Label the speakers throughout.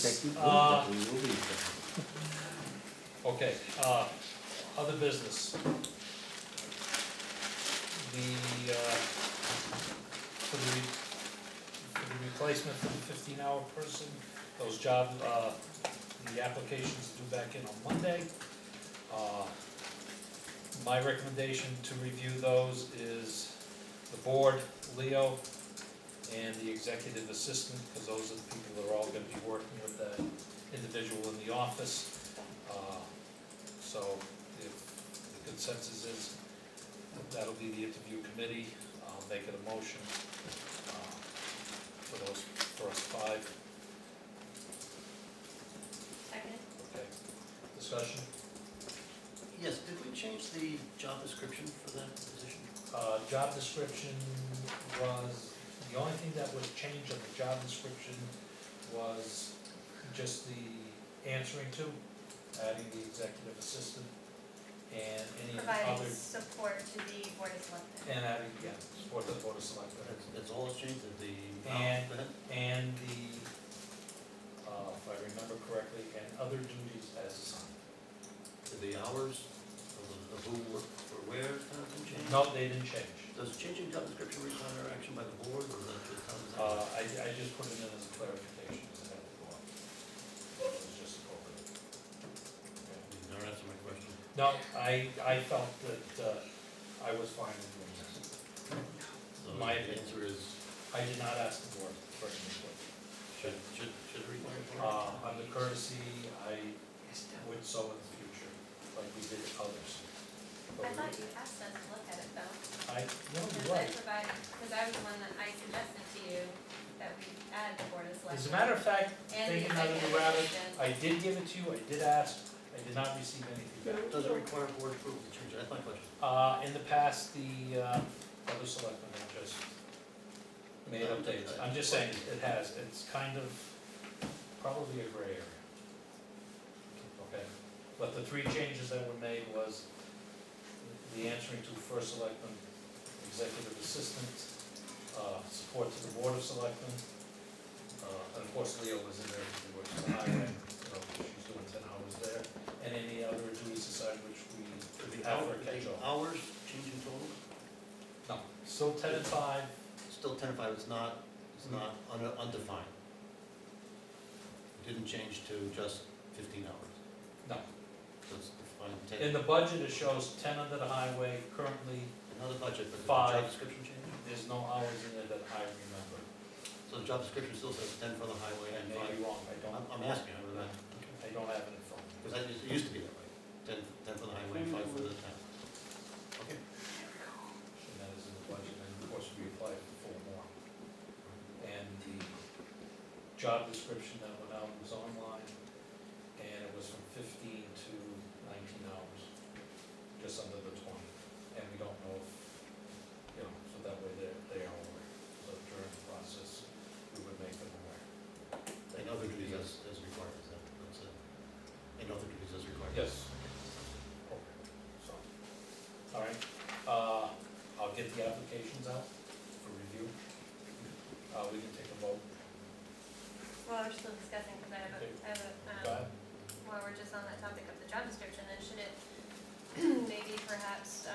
Speaker 1: Executive,
Speaker 2: Uh,
Speaker 1: we will be executive.
Speaker 2: Okay, other business. For the replacement for the 15-hour person, those the applications are due back in on Monday. My recommendation to review those is the board, Leo, and the executive assistant, because those are the people that are all gonna be working with that individual in the office. So if the consensus is that'll be the interview committee, I'll make it a motion for those first 5.
Speaker 3: Second.
Speaker 2: Okay, discussion?
Speaker 4: Yes, did we change the job description for that position?
Speaker 2: Job description was, the only thing that was changed on the job description was just the answering to, adding the executive assistant, and any
Speaker 3: Providing
Speaker 2: other,
Speaker 3: support to the board of selectmen.
Speaker 2: and adding, yeah, support the board of selectmen.
Speaker 4: That's all it's changed, that the.
Speaker 2: And-
Speaker 4: go ahead.
Speaker 2: And the, if I remember correctly, and other duties as assigned.
Speaker 4: Did the hours of who work for where kind of thing change?
Speaker 2: No, they didn't change.
Speaker 4: Does changing job description require action by the board, or is that just how does that?
Speaker 2: I just put it in as a clarification, as I had to go up. It was just appropriate. Okay.
Speaker 4: You never answered my question.
Speaker 2: No, I felt that I was fine with doing this.
Speaker 4: So
Speaker 2: My
Speaker 4: the
Speaker 2: opinion.
Speaker 4: answer is,
Speaker 2: I did not ask the board for any input.
Speaker 4: should it require board?
Speaker 2: Under courtesy, I would so in the future, like we did others.
Speaker 3: I thought you asked us to look at it though.
Speaker 2: No, you're
Speaker 3: Because I
Speaker 2: right.
Speaker 3: provided, because I was the one that I suggested to you that we add the board of selectmen.
Speaker 2: As a matter of fact,
Speaker 3: And the
Speaker 2: thinking out of the
Speaker 3: executive
Speaker 2: rabbit,
Speaker 3: assistant.
Speaker 2: I did give it to you, I did ask, I did not receive any feedback.
Speaker 4: Does it require board approval to change it? That's my question.
Speaker 2: In the past, the other selectmen have just made updates. I'm just saying, it has, it's kind of probably a gray area. Okay, but the 3 changes that were made was the answering to first selectman, executive assistant, support to the board of selectmen, and of course Leo was in there, he works for the highway, so she's doing 10 hours there, and any other duties aside which we
Speaker 4: Could the
Speaker 2: have for a catch-all.
Speaker 4: hours change in total?
Speaker 2: No, still 10 and 5,
Speaker 4: Still 10 to 5, it's not undefined. It didn't change to just 15 hours.
Speaker 2: no.
Speaker 4: So it's defined 10.
Speaker 2: In the budget, it shows 10 under the highway, currently
Speaker 4: Another budget, but did the
Speaker 2: 5.
Speaker 4: job description change?
Speaker 2: there's no hours in there that I remember.
Speaker 4: So the job description still says 10 for the highway
Speaker 2: I
Speaker 4: and
Speaker 2: may
Speaker 4: 5?
Speaker 2: be wrong, I don't,
Speaker 4: I'm asking, I don't know.
Speaker 2: I don't have it in front of me.
Speaker 4: Because it used to be that way, 10 for the highway and 5 for the town. Okay.
Speaker 2: And that is in the budget, and of course, we applied for 4 more. And the job description that went out was online, and it was from 15 to 19 hours, just under the 20. And we don't know if, so that way they are aware. So during the process, we would make them aware.
Speaker 4: And other duties as required, is that, that's it? And other duties as required?
Speaker 2: Yes. Okay, so, all right, I'll get the applications out for review. We can take a vote.
Speaker 3: Well, we're still discussing, because I have
Speaker 2: Okay.
Speaker 3: a,
Speaker 2: Go ahead.
Speaker 3: while we're just on that topic of the job description, then should it, maybe perhaps,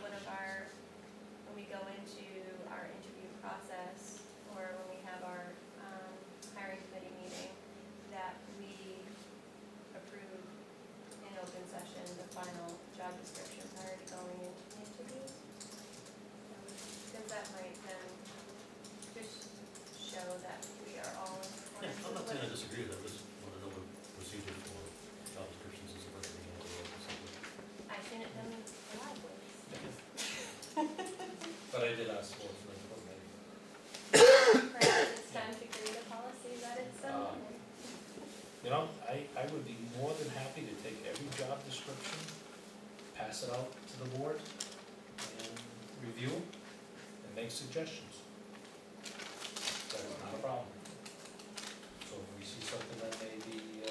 Speaker 3: one of our, when we go into our interview process, or when we have our, hiring committee meeting, that we approve in open session the final job description prior to going into the interviews? Because that might then just show that we are all in
Speaker 4: Yeah,
Speaker 3: accordance
Speaker 4: I'm not
Speaker 3: with
Speaker 4: saying I
Speaker 3: what.
Speaker 4: disagree with that, I just want to know what procedure for job descriptions is supposed to be in the world or something.
Speaker 3: I've seen it done a lot of ways.
Speaker 2: But I did ask for the input maybe.
Speaker 3: Perhaps it's time to create a policy that it's done.
Speaker 2: I would be more than happy to take every job description, pass it out to the board, and review and make suggestions. That is not a problem. So if we see something that may be,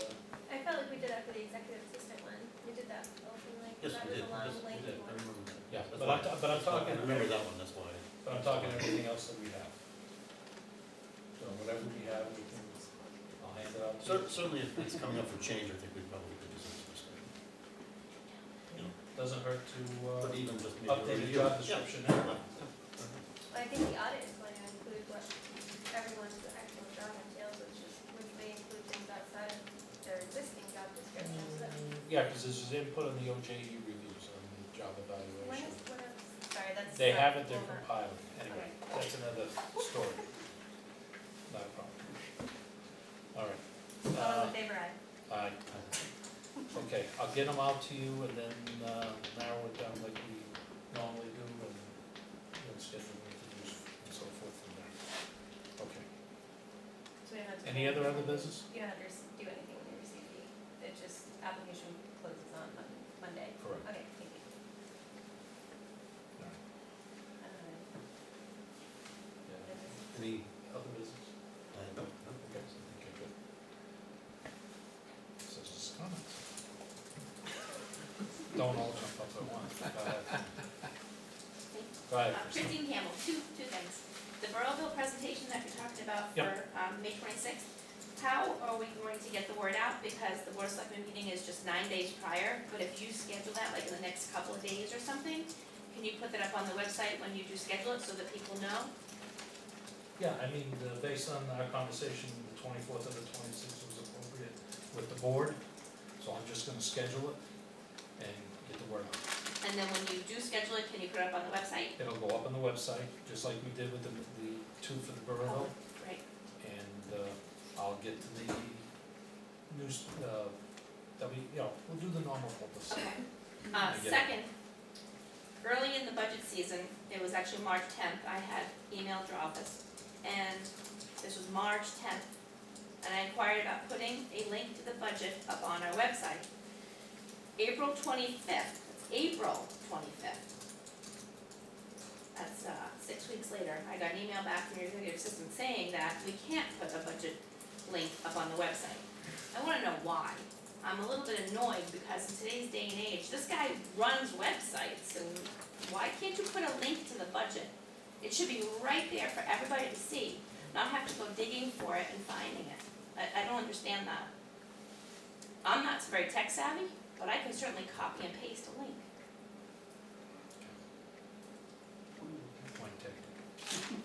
Speaker 3: I felt like we did that for the executive assistant one. We did that openly.
Speaker 4: Yes,
Speaker 3: That
Speaker 4: we
Speaker 3: was
Speaker 4: did,
Speaker 3: a long,
Speaker 4: yes, we
Speaker 3: lengthy
Speaker 4: did, I
Speaker 3: one.
Speaker 4: remember that.
Speaker 2: yeah,
Speaker 4: That's
Speaker 2: but
Speaker 4: why-
Speaker 2: I'm talking.
Speaker 4: I remember that one, that's why.
Speaker 2: But I'm talking everything else that we have. So whatever we have, I'll hand it out to you.
Speaker 4: Certainly, if it's coming up for change, I think we probably could do something special. You know,
Speaker 2: Doesn't hurt to,
Speaker 4: but even just maybe.
Speaker 2: update the
Speaker 4: review.
Speaker 2: job
Speaker 4: Yeah.
Speaker 2: description anyway.
Speaker 3: I think the audit is going to include what everyone's actual job entails, which may include things outside of their existing job descriptions, but
Speaker 2: Yeah, cause this is input on the OJE reviews on the job
Speaker 3: when
Speaker 2: evaluation.
Speaker 3: sorry, that's.
Speaker 2: They
Speaker 3: not-
Speaker 2: have it, they're
Speaker 3: hold on.
Speaker 2: compiling, anyway, that's another story. Not a problem. All right.
Speaker 3: All in favor, aye.
Speaker 2: Aye. Okay, I'll get them out to you and then narrow it down like we normally do and then schedule interviews and so forth from there. Okay.
Speaker 3: So we don't have to.
Speaker 2: Any other business?
Speaker 3: You don't have to do anything when you receive it's just application closes on Monday.
Speaker 2: Correct.
Speaker 3: Okay, thank you.
Speaker 2: All right.
Speaker 3: I don't know.
Speaker 2: Yeah. Any other business?
Speaker 4: No.
Speaker 2: Okay, good. Citizens' comments. Don't all jump up at once. Go ahead. Go ahead, Christine.
Speaker 1: Christine Campbell, two things. The Boroughville presentation that you're talking about for May 26th, how are we going to get the word out? Because the Board of Selectmen meeting is just 9 days prior, but if you schedule that like in the next couple of days or something, can you put that up on the website when you do schedule it so that people know?
Speaker 2: Yeah, I mean, based on our conversation, the 24th and the 26th was appropriate with the board, so I'm just gonna schedule it and get the word out.
Speaker 1: And then when you do schedule it, can you put it up on the website?
Speaker 2: It'll go up on the website, just like we did with the two for the Boroughville,
Speaker 1: Right.
Speaker 2: and I'll get to the news, we'll do the normal publicity.
Speaker 1: Okay.
Speaker 2: I get it.
Speaker 1: Second, early in the budget season, it was actually March 10th, I had emailed your office, and this was March 10th, and I inquired about putting a link to the budget up on our website. April 25th, that's 6 weeks later, I got an email back from your executive assistant saying that we can't put a budget link up on the website. I wanna know why. I'm a little bit annoyed because in today's day and age, this guy runs websites, and why can't you put a link to the budget? It should be right there for everybody to see, not have to go digging for it and finding it. I don't understand that. I'm not very tech savvy, but I can certainly copy and paste a link.
Speaker 2: Point taken.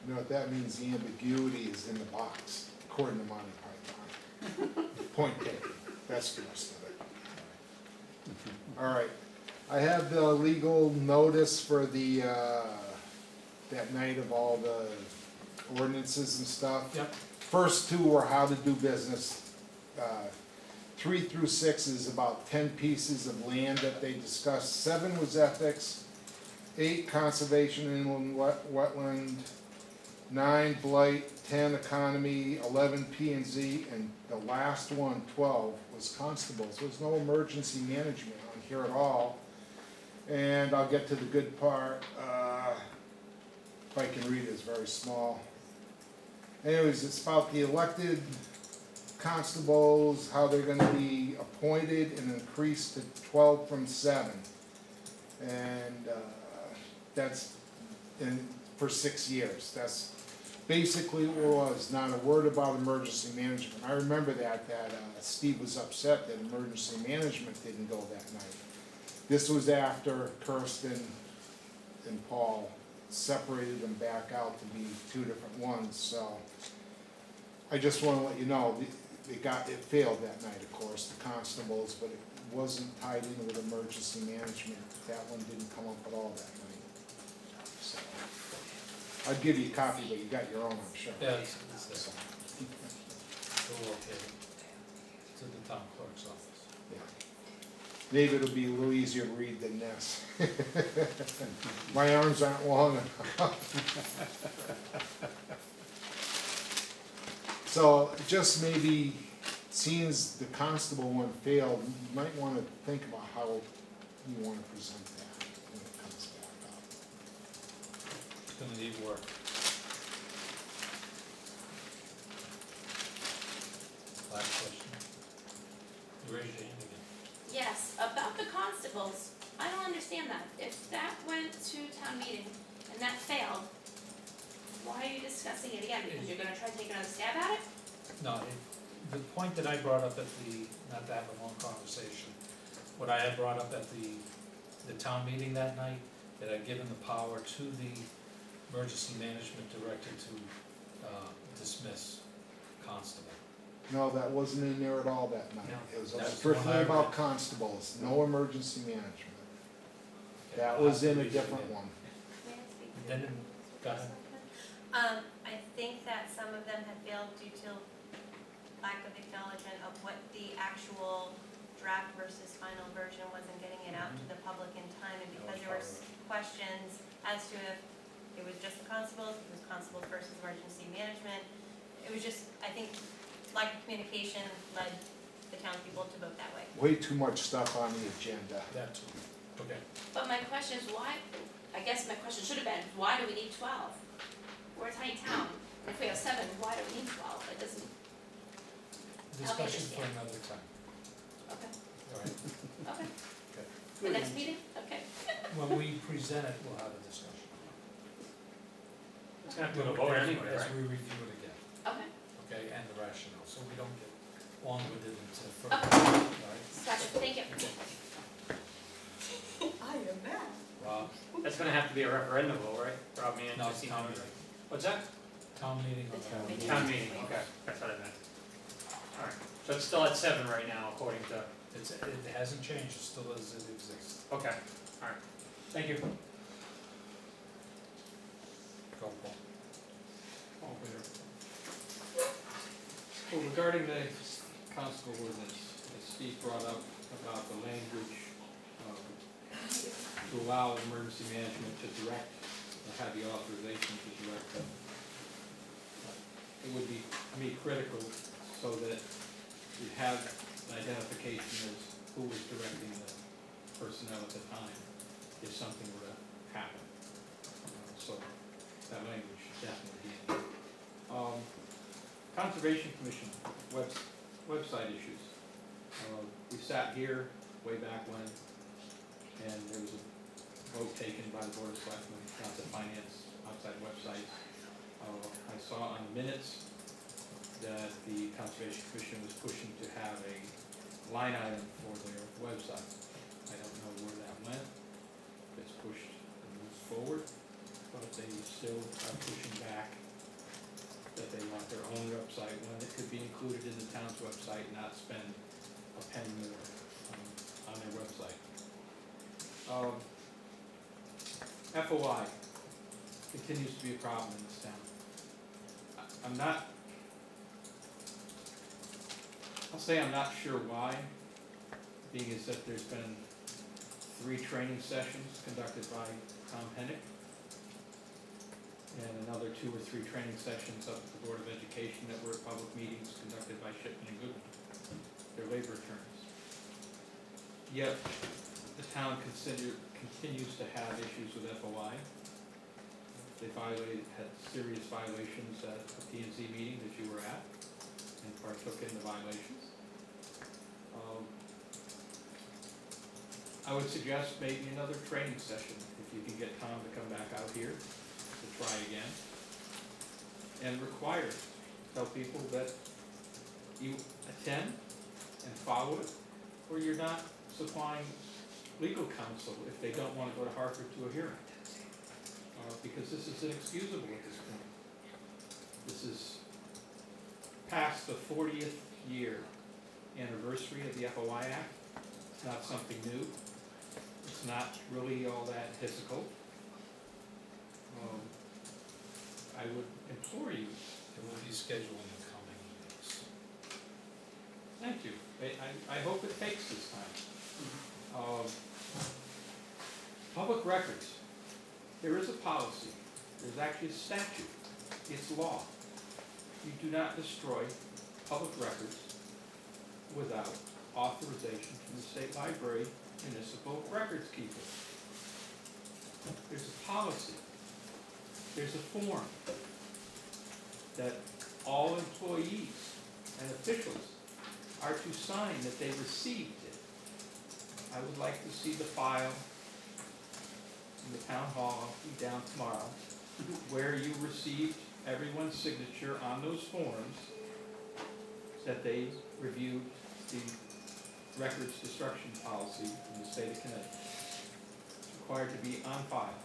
Speaker 5: You know what that means? The ambiguity is in the box, according to Monty Python. Point taken, that's the rest of it. All right, I have the legal notice for the, that night of all the ordinances and stuff.
Speaker 2: Yep.
Speaker 5: First two were how to do business. 3 through 6 is about 10 pieces of land that they discussed. 7 was ethics, 8 conservation inland wetland, 9 blight, 10 economy, 11 P and Z, and the last one, 12, was constables. There was no emergency management on here at all. And I'll get to the good part. If I can read it, it's very small. Anyways, it's about the elected constables, how they're gonna be appointed and increased to 12 from 7. And that's for 6 years. That's basically what it was, not a word about emergency management. I remember that Steve was upset that emergency management didn't go that night. This was after Kirsten and Paul separated them back out to be 2 different ones, so I just wanna let you know, it failed that night, of course, the constables, but it wasn't tied in with emergency management. That one didn't come up at all that night. So, I'd give you a copy, but you got your own, I'm sure.
Speaker 2: Yeah, it's there. We'll locate it. It's in the town clerk's office.
Speaker 5: Yeah. Maybe it'll be a little easier to read than this. My arms aren't long enough. So just maybe, seeing as the constable one failed, you might wanna think about how you wanna present that when it comes back up.
Speaker 2: It's gonna need work. Last question. You raised your hand again.
Speaker 1: Yes, about the constables, I don't understand that. If that went to town meeting and that failed, why are you discussing it again? Because you're gonna try to take another stab at it?
Speaker 2: No, the point that I brought up at the, not to have a long conversation, what I had brought up at the town meeting that night, that I'd given the power to the emergency management director to dismiss constable.
Speaker 5: No, that wasn't in there at all that night.
Speaker 2: No.
Speaker 5: It was
Speaker 2: That's the
Speaker 5: strictly
Speaker 2: one I
Speaker 5: about
Speaker 2: read.
Speaker 5: constables, no emergency management.
Speaker 2: Okay,
Speaker 5: That
Speaker 2: I'll
Speaker 5: was
Speaker 2: have
Speaker 5: in
Speaker 2: to
Speaker 5: a
Speaker 2: read it
Speaker 5: different
Speaker 2: again.
Speaker 5: one.
Speaker 3: May I speak?
Speaker 2: Then, go ahead.
Speaker 3: I think that some of them had failed due to lack of acknowledgement of what the actual draft versus final version wasn't getting it out to the public in time, and because there were questions as to if it was just the constables, if it was constables versus emergency management. It was just, I think, lack of communication led the townspeople to vote that way.
Speaker 5: Way too much stuff on the agenda.
Speaker 2: That too, okay.
Speaker 1: But my question is why, I guess my question should have been, why do we need 12? We're a tiny town, if we have 7, why do we need 12? It doesn't,
Speaker 2: Discussion for
Speaker 1: understand.
Speaker 2: another time,
Speaker 1: okay,
Speaker 2: all right?
Speaker 1: okay.
Speaker 2: Okay.
Speaker 1: The next meeting, okay.
Speaker 2: When we present it, we'll have a discussion.
Speaker 6: It's gonna have to go to vote anyway,
Speaker 2: As
Speaker 6: right?
Speaker 2: we review it again,
Speaker 1: Okay,
Speaker 2: okay, and the rationale, so we don't get long-winded into further,
Speaker 1: Okay.
Speaker 2: all right?
Speaker 1: gotcha, thank you.
Speaker 3: I am mad.
Speaker 2: Rob,
Speaker 6: That's gonna have to be a referendum vote, right? Rob, me and
Speaker 2: no,
Speaker 6: Justine.
Speaker 2: town meeting,
Speaker 6: What's that?
Speaker 2: town meeting on
Speaker 1: The
Speaker 2: that.
Speaker 1: town meeting.
Speaker 6: Town meeting, okay, that's what I meant. Alright, so it's still at 7 right now, according to,
Speaker 2: It hasn't changed, it still as it exists.
Speaker 6: okay, alright, thank you.
Speaker 2: Go, Paul.
Speaker 7: Paul Bitter. Well, regarding the constable ordinance, as Steve brought up about the language to allow emergency management to direct, or have the authorization to direct them. It would be, to me, critical so that you have an identification as who was directing the personnel at the time if something were to happen. So that language should definitely be in there. Conservation Commission website issues. We sat here way back when, and there was a vote taken by the Board of Selectmen not to finance outside websites. I saw on the minutes that the Conservation Commission was pushing to have a line item for their website. I don't know where that went. It's pushed and moved forward, but they still are pushing back that they want their own website when it could be included in the town's website, not spend a penny more on their website. FOI continues to be a problem in this town. I'll say I'm not sure why, being as that there's been 3 training sessions conducted by Tom Hennick, and another 2 or 3 training sessions up at the Board of Education that were public meetings conducted by Shipman and Goodwin, their labor attorneys. Yet, the town continues to have issues with FOI. They had serious violations at a P&Z meeting that you were at, and partook in the violations. I would suggest maybe another training session, if you can get Tom to come back out here to try again. And tell people that you attend and follow it, or you're not supplying legal counsel if they don't want to go to Hartford to a hearing. Because this is inexcusable at this point. This is past the 40th year anniversary of the FOI Act. It's not something new. It's not really all that difficult. I would implore you.
Speaker 2: It will be scheduling the coming meetings.
Speaker 7: Thank you. I hope it takes this time. Public records. There is a policy. There's actually a statute. It's law. You do not destroy public records without authorization from the State Library Municipal Records Keeper. There's a policy. There's a form that all employees and officials are to sign that they received it. I would like to see the file in the town hall. I'll be down tomorrow. where you received everyone's signature on those forms that they reviewed the records destruction policy in the state of Connecticut. It's required to be on file,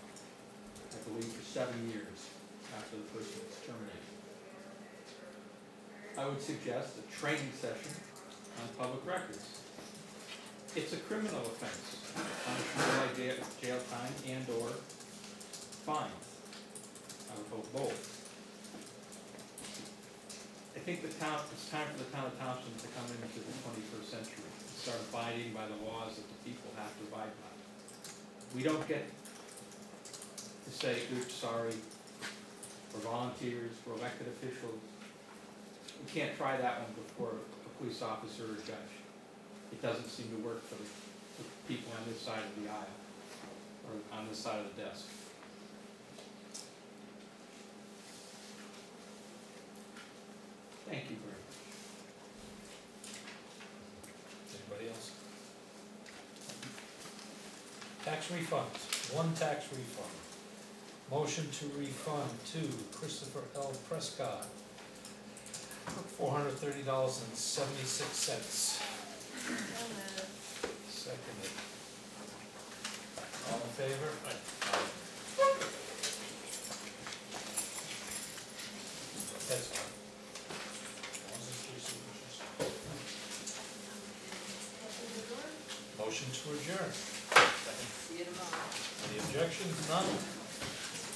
Speaker 7: I believe, for 7 years after the person is terminated. I would suggest a training session on public records. It's a criminal offense, punishable by jail time and/or fine. I would hope both. I think it's time for the town of Townsend to come into the 21st century and start abiding by the laws that the people have to abide by. We don't get to say, oops, sorry, we're volunteers, we're elected officials. We can't try that one before a police officer or judge. It doesn't seem to work for the people on this side of the aisle, or on this side of the desk. Thank you very much.
Speaker 2: Anybody else? Tax refunds, one tax refund. Motion to refund to Christopher L. Prescott, $430.76. Seconded. All in favor? That's fine. One, two, three signatures. Motion to adjourn.
Speaker 1: See you tomorrow.
Speaker 2: Any objections? None?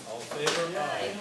Speaker 2: All in favor? Aye.